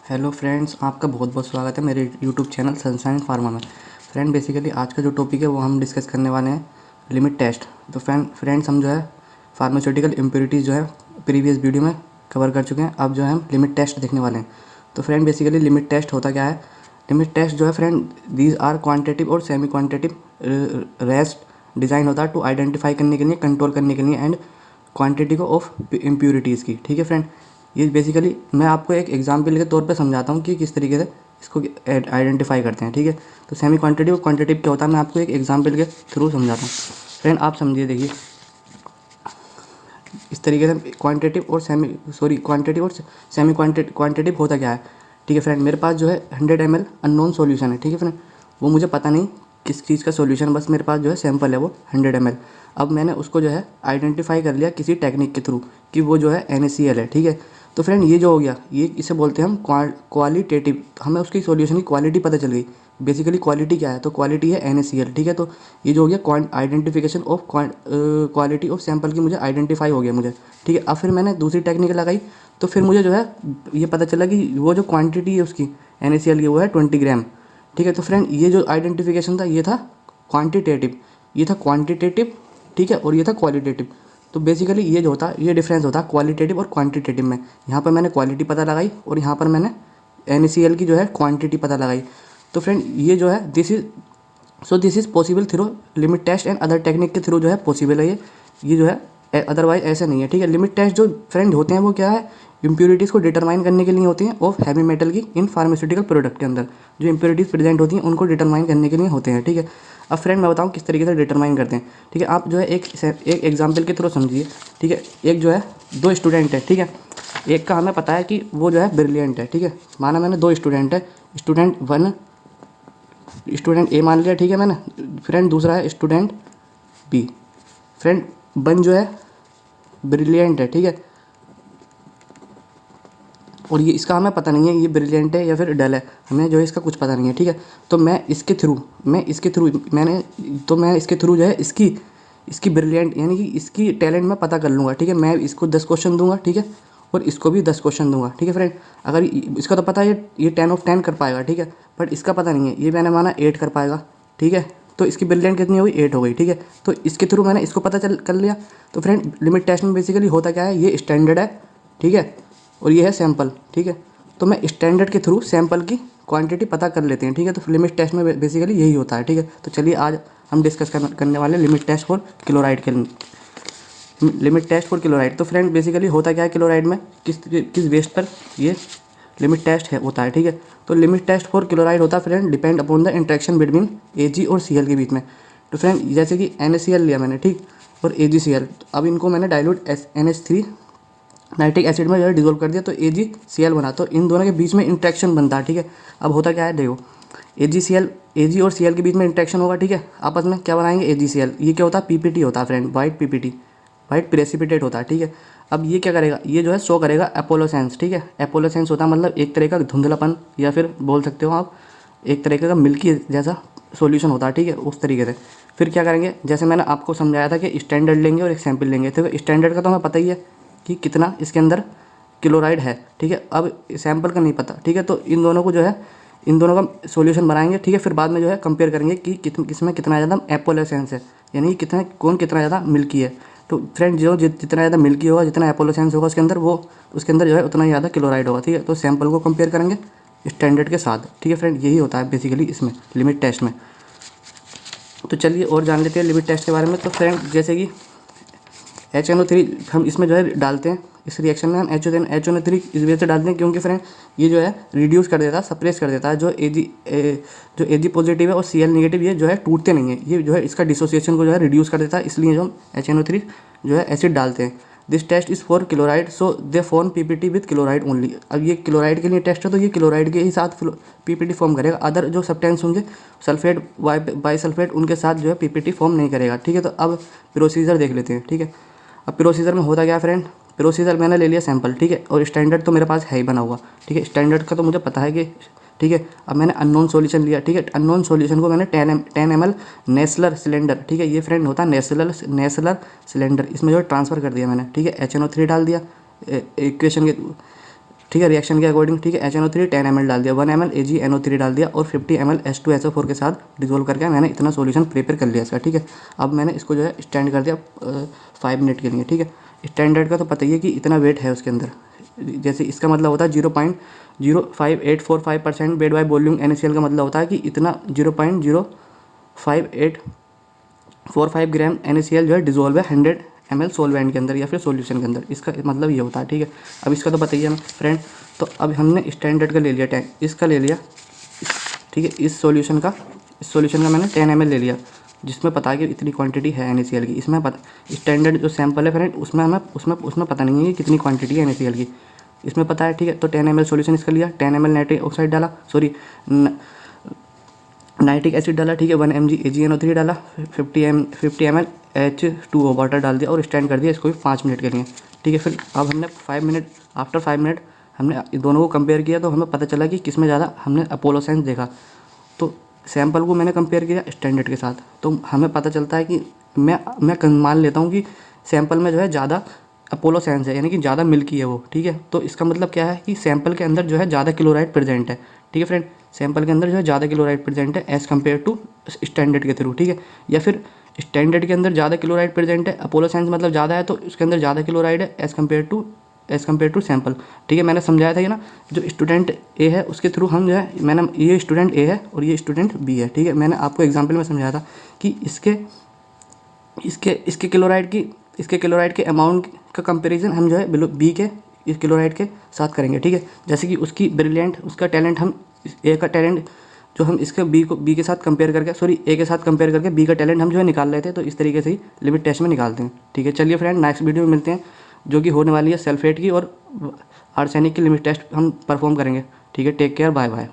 Hello friends, आपका बहुत बहुत स्वागत है मेरे यूट्यूब चैनल सनशाइन फार्मा में। फ्रेंड बेसिकली आज का जो टॉपिक है वो हम डिस्कस करने वाले हैं लिमिट टेस्ट। तो फ्रेंड्स हम जो है फार्मास्यूटिकल इम्प्योरिटीज़ जो है प्रीवियस वीडियो में कवर कर चुके हैं। अब जो है हम लिमिट टेस्ट देखने वाले हैं। तो फ्रेंड बेसिकली लिमिट टेस्ट होता क्या है? लिमिट टेस्ट जो है फ्रेंड, दीज आर क्वान्टिटिव और सेमी क्वान्टिटिव रेस्ट डिज़ाइन होता है टू आइडेंटिफाई करने के लिए, कंट्रोल करने के लिए एंड क्वांटिटी को ऑफ इम्प्योरिटीज़ की। ठीक है फ्रेंड, ये बेसिकली मैं आपको एक एग्जाम्पल के तौर पे समझाता हूँ कि किस तरीके से इसको आइडेंटिफाई करते हैं। ठीक है, तो सेमी क्वांटिटी और क्वांटिटिव क्या होता है मैं आपको एक एग्जाम्पल के थ्रू समझाता हूँ। फ्रेंड आप समझिए, देखिए इस तरीके से क्वांटिटिव और सेमी क्वांटिटिव होता क्या है। ठीक है फ्रेंड, मेरे पास जो है 100 ml अननोन सॉल्यूशन है। ठीक है फ्रेंड, वो मुझे पता नहीं किस चीज़ का सॉल्यूशन, बस मेरे पास जो है सैंपल है वो 100 ml। अब मैंने उसको जो है आइडेंटिफाई कर लिया किसी टेक्निक के थ्रू कि वो जो है NaCl है। ठीक है, तो फ्रेंड ये जो हो गया, ये इसे बोलते हैं हम क्वालिटेटिव। हमें उसकी सॉल्यूशन की क्वालिटी पता चल गई। बेसिकली क्वालिटी क्या है, तो क्वालिटी है NaCl। ठीक है, तो ये जो हो गया identification of quality of sample की मुझे आइडेंटिफाई हो गया मुझे। ठीक है, अब फिर मैंने दूसरी टेक्निक लगाई तो फिर मुझे जो है ये पता चला कि वो जो क्वांटिटी है उसकी NaCl की वो है 20 ग्राम। ठीक है, तो फ्रेंड ये जो आइडेंटिफिकेशन था ये था क्वांटिटेटिव, ये था क्वांटिटेटिव। ठीक है, और ये था क्वालिटेटिव। तो बेसिकली ये जो होता है, ये डिफरेंस होता है क्वालिटेटिव और क्वांटिटेटिव में। यहाँ पर मैंने क्वालिटी पता लगाई और यहाँ पर मैंने NaCl की जो है क्वांटिटी पता लगाई। तो फ्रेंड ये जो है this is possible through limit test and other technique के थ्रू जो है पॉसिबल है ये जो है, अदरवाइज ऐसे नहीं है। ठीक है, लिमिट टेस्ट जो फ्रेंड होते हैं वो क्या है, इम्प्योरिटीज़ को डिटरमाइन करने के लिए होती हैं ऑफ हैवी मेटल की इन फार्मास्यूटिकल प्रोडक्ट के अंदर जो इम्प्योरिटीज़ प्रेजेंट होती हैं उनको डिटरमाइन करने के लिए होते हैं। ठीक है, अब फ्रेंड मैं बताऊँ किस तरीके से डिटरमाइन करते हैं। ठीक है, आप जो है एक एग्जाम्पल के थ्रू समझिए। ठीक है, एक जो है दो स्टूडेंट है। ठीक है, एक का हमें पता है कि वो जो है ब्रिलियंट है। ठीक है, माना मैंने दो स्टूडेंट है, स्टूडेंट ए मान लिया। ठीक है मैंने, फ्रेंड दूसरा है स्टूडेंट बी। फ्रेंड वन जो है ब्रिलियंट है। ठीक है, और ये इसका हमें पता नहीं है ये ब्रिलियंट है या फिर डल है, हमें जो है इसका कुछ पता नहीं है। ठीक है, तो मैं इसके थ्रू जो है इसकी ब्रिलियंट यानी कि इसकी टैलेंट मैं पता कर लूँगा। ठीक है, मैं इसको 10 क्वेश्चन दूंगा। ठीक है, और इसको भी 10 क्वेश्चन दूंगा। ठीक है फ्रेंड, अगर इसका तो पता है ये 10 ऑफ 10 कर पाएगा। ठीक है, बट इसका पता नहीं है, ये मैंने माना 8 कर पाएगा। ठीक है, तो इसकी ब्रिलियंट कितनी हुई, 8 हो गई। ठीक है, तो इसके थ्रू मैंने इसको पता कर लिया। तो फ्रेंड लिमिट टेस्ट में बेसिकली होता क्या है, ये स्टैंडर्ड है। ठीक है, और ये है सैंपल। ठीक है, तो मैं स्टैंडर्ड के थ्रू सैंपल की क्वांटिटी पता कर लेते हैं। ठीक है, तो लिमिट टेस्ट में बेसिकली यही होता है। ठीक है, तो चलिए आज हम डिस्कस करने वाले लिमिट टेस्ट फॉर क्लोराइड के लिमिट टेस्ट फॉर क्लोराइड। तो फ्रेंड बेसिकली होता क्या है क्लोराइड में, किस बेस पर ये लिमिट टेस्ट है होता है। ठीक है, तो लिमिट टेस्ट फॉर क्लोराइड होता है friend depend upon the interaction between Ag और Cl के बीच में। तो फ्रेंड जैसे कि NaCl लिया मैंने, ठीक, और AgCl, अब इनको मैंने डाइल्यूट NH3 नाइट्रिक एसिड में जो है डिजोल्व कर दिया तो AgCl बना, तो इन दोनों के बीच में इंट्रैक्शन बनता है। ठीक है, अब होता क्या है देखो, Ag और Cl के बीच में इंट्रैक्शन होगा। ठीक है, आपस में क्या बनाएंगे AgCl, ये क्या होता है PPT होता है friend, white PPT, white precipitate होता है। ठीक है, अब ये क्या करेगा, ये जो है शो करेगा एपोलोसेंस। ठीक है, एपोलोसेंस होता है मतलब एक तरह का धुंधलापन, या फिर बोल सकते हो आप एक तरीके का मिल्की जैसा सॉल्यूशन होता है। ठीक है, उस तरीके से फिर क्या करेंगे, जैसे मैंने आपको समझाया था कि स्टैंडर्ड लेंगे और एक सैंपल लेंगे। तो स्टैंडर्ड का तो हमें पता ही है कि कितना इसके अंदर क्लोराइड है। ठीक है, अब सैंपल का नहीं पता। ठीक है, तो इन दोनों को जो है इन दोनों का सॉल्यूशन बनाएंगे। ठीक है, फिर बाद में जो है कंपेयर करेंगे कि किसमें कितना ज़्यादा एपोलोसेंस है, यानी कितना कितना ज़्यादा मिल्की है। तो फ्रेंड जो जितना ज़्यादा मिल्की होगा, जितना एपोलोसेंस होगा उसके अंदर, वो उसके अंदर जो है उतना ही ज़्यादा क्लोराइड होगा। ठीक है, तो सैंपल को कंपेयर करेंगे स्टैंडर्ड के साथ। ठीक है फ्रेंड, यही होता है बेसिकली इसमें लिमिट टेस्ट में। तो चलिए और जान लेते हैं लिमिट टेस्ट के बारे में। तो फ्रेंड जैसे कि HNO3 हम इसमें जो है डालते हैं, इस रिएक्शन में हम HNO3 इस वजह से डालते हैं क्योंकि फ्रेंड ये जो है रिड्यूस कर देता है, सप्रेस कर देता है जो Ag पॉजिटिव है और Cl नेगेटिव, ये जो है टूटते नहीं है, ये जो है इसका डिसोसिएशन को जो है रिड्यूस कर देता है, इसलिए जो हम HNO3 जो है एसिड डालते हैं। This test is for chloride so they form PPT with chloride only. अब ये क्लोराइड के लिए टेस्ट है तो ये क्लोराइड के ही साथ PPT फॉर्म करेगा, अदर जो सब्सटेंस होंगे सल्फेट बाई सल्फेट उनके साथ जो है PPT फॉर्म नहीं करेगा। ठीक है, तो अब प्रोसीजर देख लेते हैं। ठीक है, अब प्रोसीजर में होता क्या है फ्रेंड, प्रोसीजर मैंने ले लिया सैंपल। ठीक है, और स्टैंडर्ड तो मेरे पास है ही बना हुआ। ठीक है, स्टैंडर्ड का तो मुझे पता है कि ठीक है, अब मैंने अननोन सॉल्यूशन लिया। ठीक है, अननोन सॉल्यूशन को मैंने 10 ml नेस्लर सिलेंडर, ठीक है, ये फ्रेंड होता है नेस्लर सिलेंडर, इसमें जो है ट्रांसफ़र कर दिया मैंने। ठीक है, HNO3 डाल दिया इक्वेशन के ठीक है, रिएक्शन के अकॉर्डिंग, ठीक है। HNO3 10 ml डाल दिया, 1 ml AgNO3 डाल दिया और 50 ml H2SO4 के साथ डिजोल्व करके मैंने इतना सॉल्यूशन प्रिपेयर कर लिया इसका, ठीक है। अब मैंने इसको जो है स्टैंड कर दिया 5 मिनट के लिए, ठीक है। स्टैंडर्ड का तो पता ही है कि इतना वेट है उसके अंदर, जैसे इसका मतलब होता है 0.05845% वेट बाय वॉल्यूम। NaCl का मतलब होता है कि इतना 0.05845 ग्राम NaCl जो है डिजोल्व है 100 ml सॉल्वेंट के अंदर या फिर सॉल्यूशन के अंदर, इसका मतलब ये होता है, ठीक है। अब इसका तो बताइए हमें फ्रेंड, तो अब हमने स्टैंडर्ड का ले लिया 10, इसका ले लिया, ठीक है। इस सॉल्यूशन का मैंने 10 ml ले लिया, जिसमें पता है कि इतनी क्वांटिटी है NaCl की। इसमें पता स्टैंडर्ड जो सैंपल है फ्रेंड, उसमें हमें उसमें पता नहीं है कि कितनी क्वांटिटी है NaCl की, इसमें पता है, ठीक है। तो 10 ml सॉल्यूशन इसका लिया, 10 ml नाइट्रिक ऑक्साइड डाला, नाइट्रिक एसिड डाला, ठीक है। 1 mg AgNO3 डाला, 50 ml H2O वाटर डाल दिया और स्टैंड कर दिया इसको भी 5 मिनट के लिए, ठीक है। फिर अब हमने 5 मिनट आफ्टर 5 मिनट हमने दोनों को कंपेयर किया, तो हमें पता चला कि किसमें ज़्यादा, हमने अपोलो साइंस देखा, तो सैंपल को मैंने कंपेयर किया स्टैंडर्ड के साथ, तो हमें पता चलता है कि मैं मान लेता हूँ कि सैंपल में जो है ज़्यादा अपोलो साइंस है, यानी कि ज़्यादा मिल्की है वो, ठीक है। तो इसका मतलब क्या है कि सैंपल के अंदर जो है ज़्यादा क्लोराइड प्रेजेंट है, ठीक है फ्रेंड। सैंपल के अंदर जो है ज़्यादा क्लोराइड प्रेजेंट है एज़ कम्पेयर टू स्टैंडर्ड के थ्रू, ठीक है। या फिर स्टैंडर्ड के अंदर ज़्यादा क्लोराइड प्रेजेंट है, अपोलो साइंस मतलब ज़्यादा है, तो उसके अंदर ज़्यादा क्लोराइड है एज़ कम्पेयर टू सैंपल, ठीक है। मैंने समझाया था कि ना, जो स्टूडेंट ए है उसके थ्रू हम जो है, मैंने ये स्टूडेंट ए है और ये स्टूडेंट बी है, ठीक है। मैंने आपको एग्जाम्पल में समझाया था कि इसके क्लोराइड के अमाउंट का कंपैरिजन हम जो है बी के इस क्लोराइड के साथ करेंगे, ठीक है। जैसे कि उसका टैलेंट हम ए का टैलेंट जो हम इसके बी के साथ कंपेयर करके, सॉरी ए के साथ कंपेयर करके बी का टैलेंट हम जो है निकाल लेते हैं, तो इस तरीके से ही लिमिट टेस्ट में निकालते हैं, ठीक है। चलिए फ्रेंड, नेक्स्ट वीडियो में मिलते हैं, जो कि होने वाली है सल्फेट की और आर्सेनिक की लिमिट टेस्ट हम परफॉर्म करेंगे, ठीक है। Take care, bye bye.